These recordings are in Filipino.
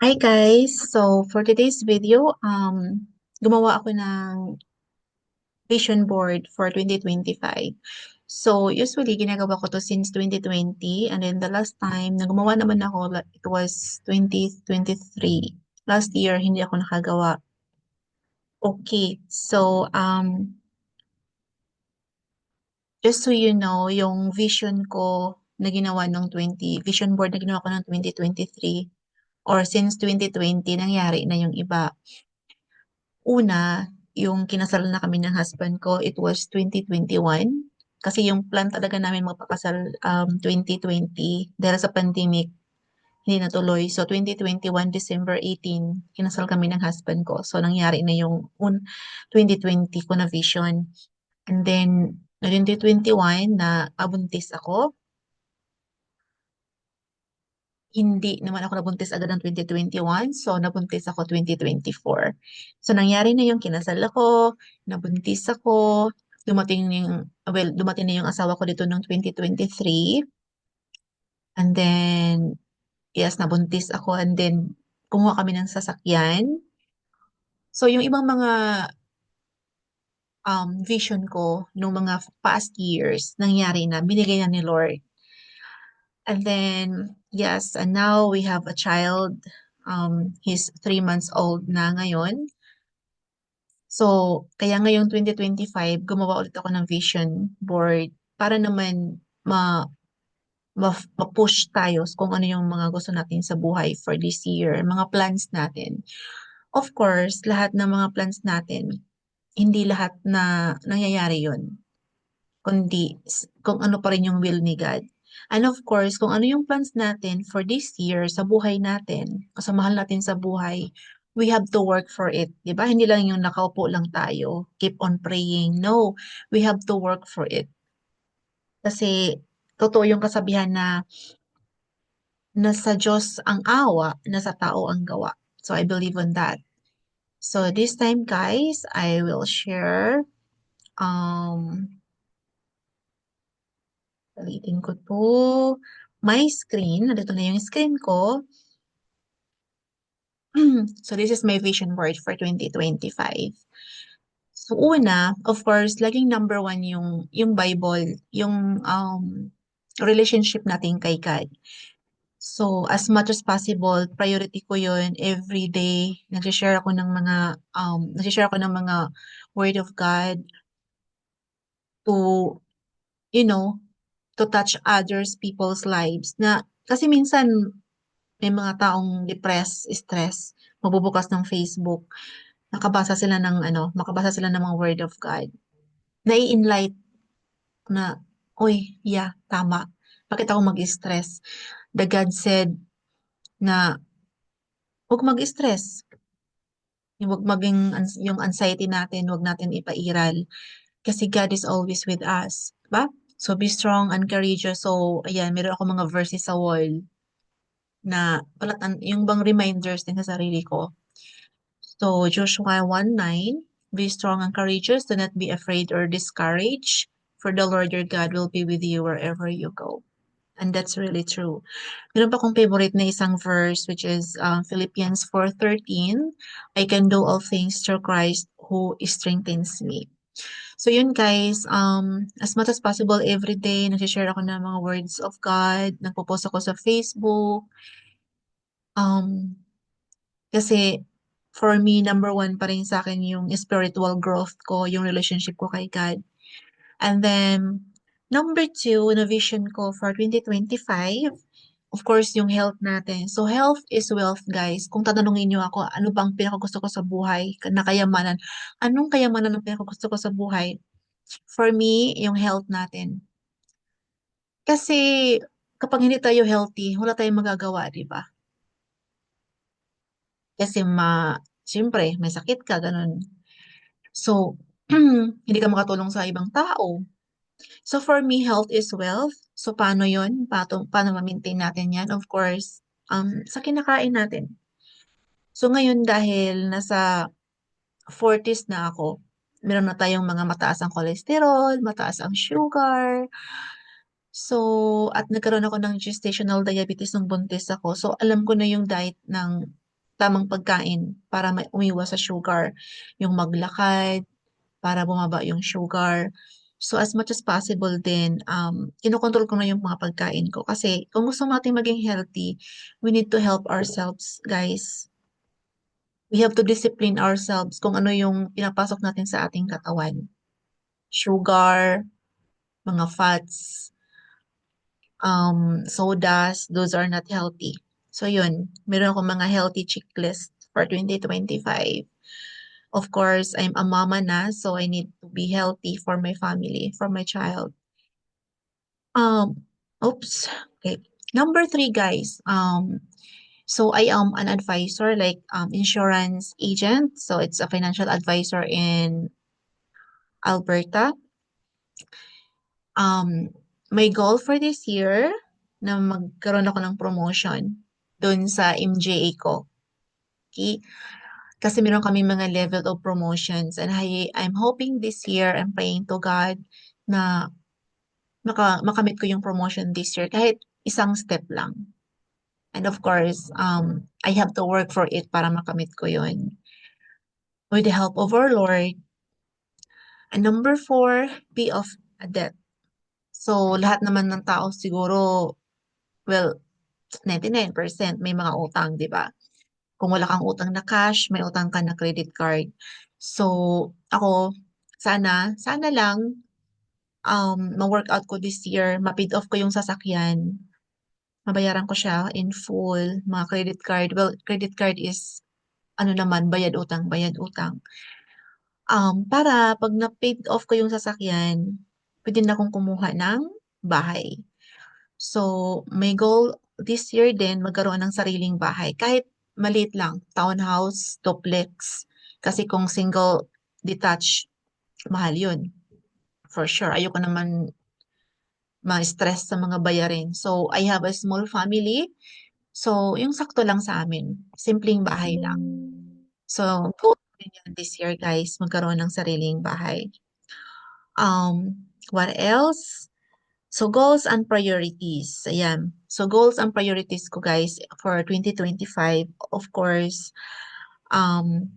Hi guys! So for today's video, gumawa ako ng vision board for 2025. So usually ginagawa ko to since 2020 and then the last time na gumawa naman ako, it was 2023. Last year hindi ako nakagawa. Okay, so just so you know, yung vision ko na ginawa ng vision board na ginawa ko ng 2023 or since 2020 nangyari na yung iba. Una, yung kinasal na kami ng husband ko, it was 2021. Kasi yung plan talaga namin magpakasal 2020 dahil sa pandemic, hindi natuloy. So 2021, December 18, kinasal kami ng husband ko. So nangyari na yung 2020 ko na vision. And then, 2021 na abuntis ako. Hindi naman ako nabuntis agad ng 2021. So, nabuntis ako 2024. So, nangyari na yung kinasal ako, nabuntis ako, dumating na yung asawa ko dito noong 2023. And then, yes, nabuntis ako. And then, kumuha kami ng sasakyan. So, yung ibang mga vision ko nung mga past years, nangyari na, binigay na ni Lord. And then, yes, and now we have a child. He's 3 months old na ngayon. So, kaya ngayong 2025, gumawa ulit ako ng vision board para naman ma-push tayo kung ano yung mga gusto natin sa buhay for this year, mga plans natin. Of course, lahat ng mga plans natin, hindi lahat na nangyayari yun, kundi kung ano pa rin yung will ni God. And of course, kung ano yung plans natin for this year sa buhay natin, o sa mahal natin sa buhay, we have to work for it. Di ba? Hindi lang yung nakaupo lang tayo, keep on praying. No, we have to work for it. Kasi totoo yung kasabihan na nasa Diyos ang awa, nasa tao ang gawa. So I believe on that. So this time guys, I will share um Ulitin ko to. My screen. Nandito na yung screen ko. So, this is my vision board for 2025. So, una, of course, laging number one yung Bible, yung relationship natin kay God. So, as much as possible, priority ko yun every day. Nagsishare ako ng mga word of God to, you know, to touch others people's lives. Kasi minsan, may mga taong depressed, stress, magbubukas ng Facebook, makabasa sila ng mga word of God. Nai-enlight na, uy, yeah, tama. Bakit ako mag-stress? The God said na huwag mag-stress. Yung anxiety natin, huwag natin ipairal. Kasi God is always with us. Diba? So, be strong and courageous. So, ayan, meron ako mga verses sa wall na yung bang reminders din sa sarili ko. So, Joshua 1:9, be strong and courageous, do not be afraid or discouraged, for the Lord your God will be with you wherever you go. And that's really true. Meron pa akong favorite na isang verse, which is Philippians 4:13, I can do all things through Christ who strengthens me. So yun guys, as much as possible every day, nagsishare ako ng mga words of God, nagpo-post ako sa Facebook, um, kasi for me, number one pa rin sa akin yung spiritual growth ko, yung relationship ko kay God. And then, number two na vision ko for 2025, of course, yung health natin. So, health is wealth, guys. Kung tatanungin niyo ako, ano bang pinakagusto ko sa buhay na kayamanan? Anong kayamanan ang pinakagusto ko sa buhay? For me, yung health natin. Kasi, kapag hindi tayo healthy, wala tayong magagawa, di ba? Kasi siyempre, may sakit ka, ganun. So, hindi ka makatulong sa ibang tao. So, for me, health is wealth. So, paano yun? Paano ma-maintain natin yan? Of course, sa kinakain natin. So, ngayon dahil nasa 40s na ako, meron na tayong mga mataas ang cholesterol, mataas ang sugar. So, at nagkaroon ako ng gestational diabetes nung buntis ako. So, alam ko na yung diet ng tamang pagkain para umiwas sa sugar, yung maglakad para bumaba yung sugar. So as much as possible din, kinokontrol ko na yung mga pagkain ko kasi kung gusto natin maging healthy, we need to help ourselves, guys. We have to discipline ourselves kung ano yung pinapasok natin sa ating katawan. Sugar, mga fats, sodas, those are not healthy. So yun, meron akong mga healthy checklist for 2025. Of course, I'm a mama na, so I need to be healthy for my family, for my child. Um, oops. Okay. Number three, guys. So I am an advisor, like insurance agent. So it's a financial advisor in Alberta. Um, my goal for this year na magkaroon ako ng promotion dun sa MJA ko. Okay? Kasi meron kami mga level of promotions and I'm hoping this year, I'm praying to God na makamit ko yung promotion this year kahit isang step lang. And of course, I have to work for it para makamit ko yun. With the help of our Lord. And number four, pay off a debt. So, lahat naman ng tao siguro, well, 99% may mga utang, di ba? Kung wala kang utang na cash, may utang ka na credit card. So, ako, sana lang, ma-workout ko this year, ma-paid off ko yung sasakyan, mabayaran ko siya in full, mga credit card. Well, credit card is, ano naman, bayad utang. Para pag na-paid off ko yung sasakyan, pwede na akong kumuha ng bahay. So, my goal this year din, magkaroon ng sariling bahay. Kahit maliit lang, townhouse, duplex. Kasi kung single detached, mahal yun. For sure. Ayoko naman ma-stress sa mga bayarin. So, I have a small family. So, yung sakto lang sa amin. Simpleng bahay lang. So, goal ko din yan this year, guys, magkaroon ng sariling bahay. What else? So, goals and priorities. Ayan. So, goals and priorities ko, guys, for 2025, of course, um,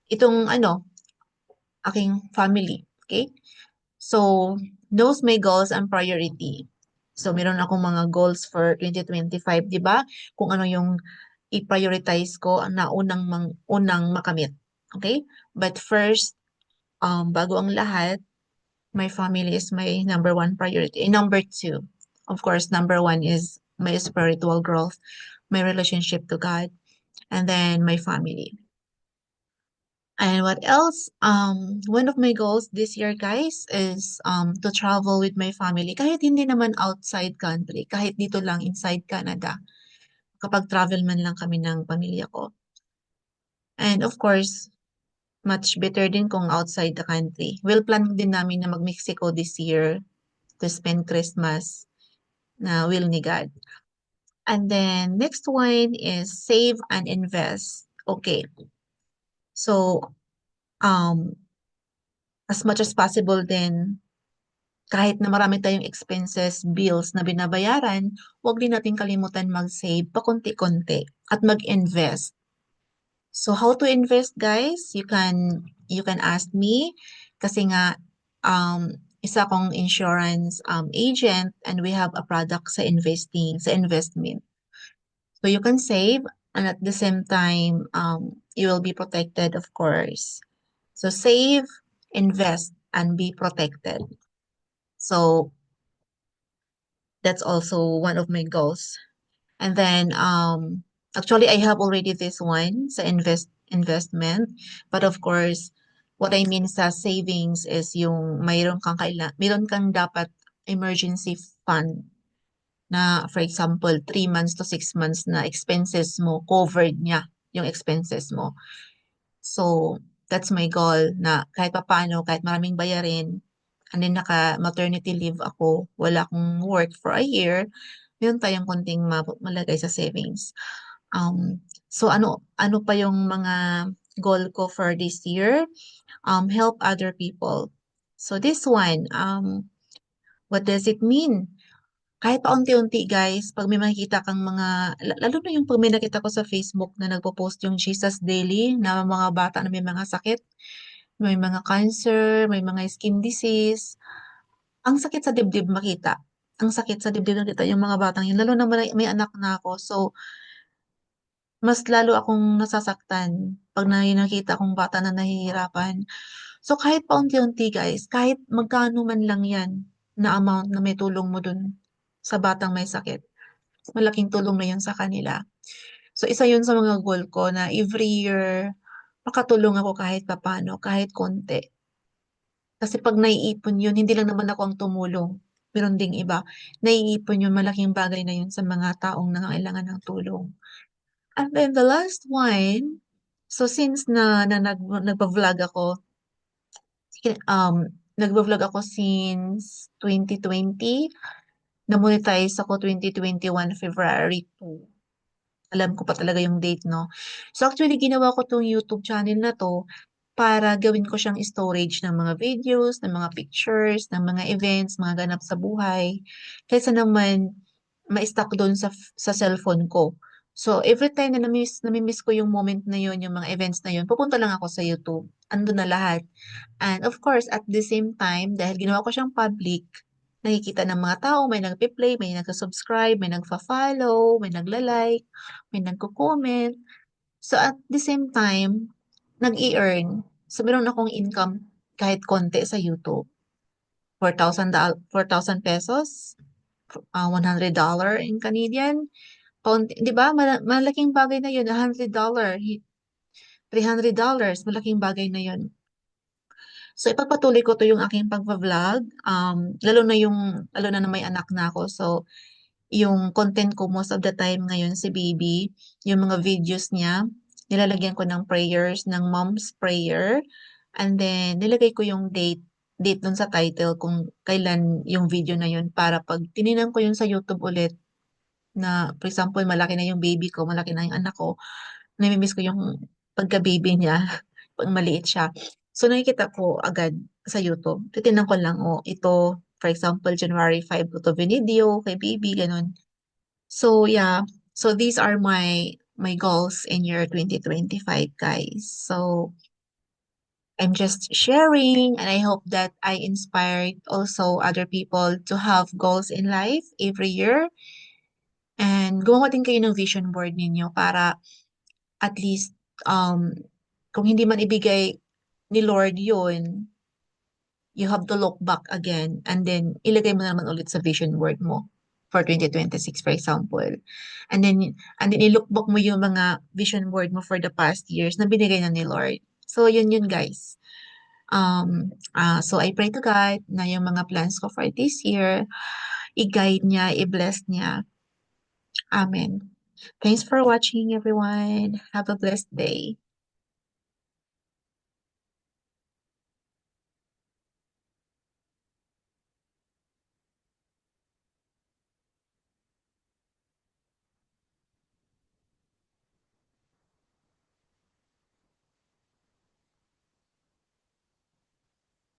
itong, aking family. Okay? So, those my goals and priority. So, meron akong mga goals for 2025, di ba? Kung ano yung i-prioritize ko na unang makamit. Okay? But first, bago ang lahat, my family is my number one priority. Number two, of course, number one is my spiritual growth, my relationship to God, and then my family. And what else? One of my goals this year, guys, is to travel with my family. Kahit hindi naman outside country, kahit dito lang inside Canada. Kapag travel man lang kami ng pamilya ko. And of course, much better din kung outside the country. Will plan din namin na mag-Mexico this year to spend Christmas na will ni God. And then next one is save and invest. Okay. So, um, as much as possible then, kahit na marami tayong expenses, bills na binabayaran, huwag din natin kalimutan mag-save pakonti-konti at mag-invest. So how to invest, guys? You can ask me kasi nga isa akong insurance agent and we have a product sa investing, sa investment. So you can save and at the same time you will be protected, of course. So save, invest and be protected. So that's also one of my goals. And then actually I have already this one sa investment, but of course what I mean sa savings is yung mayroon kang dapat emergency fund na for example 3 months to 6 months na expenses mo covered niya yung expenses mo. So that's my goal na kahit papaano, kahit maraming bayarin, and then naka-maternity leave ako, wala akong work for a year, meron tayong konting malagay sa savings. So ano pa yung mga goal ko for this year? Help other people. So this one, what does it mean? Kahit paunti-unti guys, 'pag may makikita kang mga lalo na yung 'pag may nakita ko sa Facebook na nagpo-post yung Jesus Daily na mga bata na may mga sakit, may mga cancer, may mga skin disease. Ang sakit sa dibdib makita. Ang sakit sa dibdib makita yung mga batang yun, lalo na may anak na ako. So, mas lalo akong nasasaktan 'pag nakita kong bata na nahihirapan. So, kahit paunti-unti guys, kahit magkano man lang yan na amount na maitulong mo dun sa batang may sakit, malaking tulong na yun sa kanila. So, isa yun sa mga goal ko na every year makatulong ako kahit papaano, kahit konti. Kasi 'pag naiipon yun, hindi lang naman ako ang tumulong, meron ding iba. Naiipon yun, malaking bagay na yun sa mga taong nangangailangan ng tulong. And then the last one, so since na nagva-vlog ako, nagva-vlog ako since 2020, na-monetize ako 2021 February 2. Alam ko pa talaga yung date 'no. So actually ginawa ko 'tong YouTube channel na 'to para gawin ko siyang storage ng mga videos, ng mga pictures, ng mga events, mga ganap sa buhay, kaysa naman ma-stuck dun sa cellphone ko. So, every time na nami-miss ko yung moment na yun, yung mga events na yun, pupunta lang ako sa YouTube, andun na lahat. And of course, at the same time, dahil ginawa ko siyang public, nakikita ng mga tao, may nagpe-play, may nagsu-subscribe, may nagfa-follow, may nagla-like, may nagko-comment. So, at the same time, nag-e-earn. So, meron akong income kahit konti sa YouTube. 4,000 pesos, $100 in Canadian. Kaunti, 'di ba? Malaking bagay na 'yun, $100, $300, malaking bagay na 'yun. So, ipagpatuloy ko 'to yung aking pagva-vlog, lalo na may anak na ako. So, yung content ko most of the time ngayon si baby, yung mga videos niya, nilalagyan ko ng prayers, ng mom's prayer, and then nilagay ko yung date dun sa title kung kailan yung video na yun para 'pag tiningnan ko yun sa YouTube ulit na for example malaki na yung baby ko, malaki na yung anak ko, nami-miss ko yung pagka-baby niya 'pag maliit siya. So, nakikita ko agad sa YouTube, titingnan ko lang, oh, ito for example January 5 ko 'to video kay baby, gano'n. So yeah, so these are my goals in year 2025, guys. So I'm just sharing, and I hope that I inspired also other people to have goals in life every year. And gumawa din kayo ng vision board ninyo para at least um kung hindi man ibigay ni Lord yun, you have to look back again and then ilagay mo na naman ulit sa vision board mo for 2026, for example. And then i-look back mo yung mga vision board mo for the past years na binigay na ni Lord. So, yun guys. So I pray to God na yung mga plans ko for this year, i-guide niya, i-bless niya. Amen. Thanks for watching, everyone. Have a blessed day.